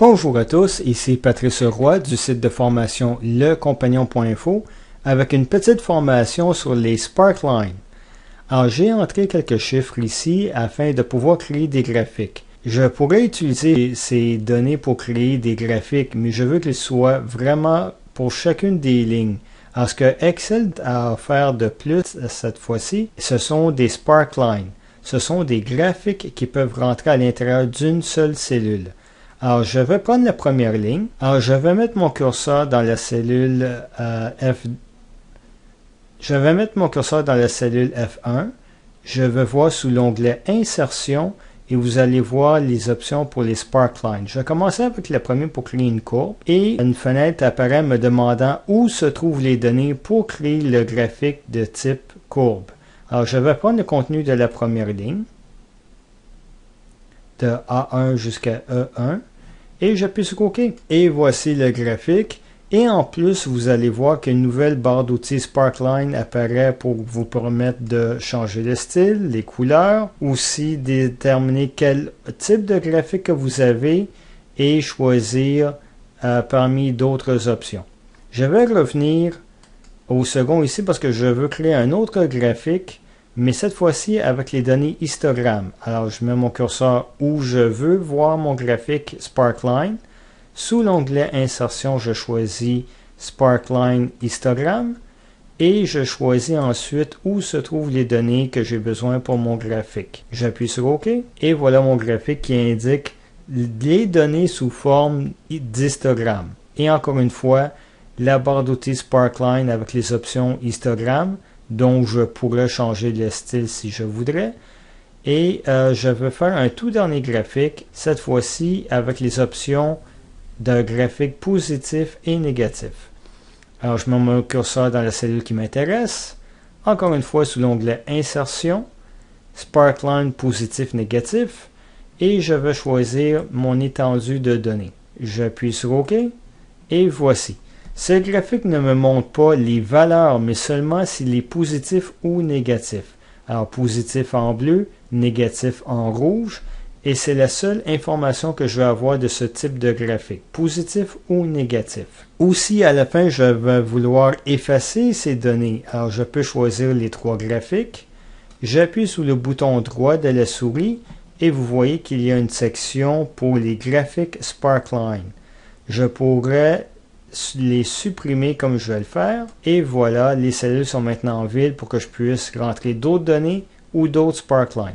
Bonjour à tous, ici Patrice Roy du site de formation lecompagnon.info avec une petite formation sur les Sparklines. Alors j'ai entré quelques chiffres ici afin de pouvoir créer des graphiques. Je pourrais utiliser ces données pour créer des graphiques, mais je veux qu'ils soient vraiment pour chacune des lignes. Alors ce que Excel a offert de plus cette fois-ci, ce sont des Sparklines. Ce sont des graphiques qui peuvent rentrer à l'intérieur d'une seule cellule. Alors, je vais prendre la première ligne. Alors, je vais mettre mon curseur dans la cellule Je vais mettre mon curseur dans la cellule F1. Je vais voir sous l'onglet Insertion et vous allez voir les options pour les Sparklines. Je vais commencer avec le premier pour créer une courbe et une fenêtre apparaît me demandant où se trouvent les données pour créer le graphique de type courbe. Alors, je vais prendre le contenu de la première ligne, de A1 jusqu'à E1. Et j'appuie sur OK. Et voici le graphique. Et en plus, vous allez voir qu'une nouvelle barre d'outils Sparkline apparaît pour vous permettre de changer le style, les couleurs, aussi déterminer quel type de graphique que vous avez et choisir parmi d'autres options. Je vais revenir au second ici parce que je veux créer un autre graphique, mais cette fois-ci avec les données histogrammes. Alors, je mets mon curseur où je veux voir mon graphique Sparkline. Sous l'onglet Insertion, je choisis Sparkline Histogramme et je choisis ensuite où se trouvent les données que j'ai besoin pour mon graphique. J'appuie sur OK et voilà mon graphique qui indique les données sous forme d'histogramme. Et encore une fois, la barre d'outils Sparkline avec les options histogramme, dont je pourrais changer le style si je voudrais. Et je vais faire un tout dernier graphique, cette fois-ci avec les options d'un graphique positif et négatif. Alors je mets mon curseur dans la cellule qui m'intéresse. Encore une fois sous l'onglet Insertion, Sparkline positif-négatif. Et je vais choisir mon étendue de données. J'appuie sur OK et voici. Ce graphique ne me montre pas les valeurs, mais seulement s'il est positif ou négatif. Alors, positif en bleu, négatif en rouge, et c'est la seule information que je vais avoir de ce type de graphique, positif ou négatif. Aussi, à la fin, je vais vouloir effacer ces données. Alors, je peux choisir les trois graphiques. J'appuie sur le bouton droit de la souris, et vous voyez qu'il y a une section pour les graphiques Sparkline. Je pourrais les supprimer comme je vais le faire. Et voilà, les cellules sont maintenant en vide pour que je puisse rentrer d'autres données ou d'autres Sparklines.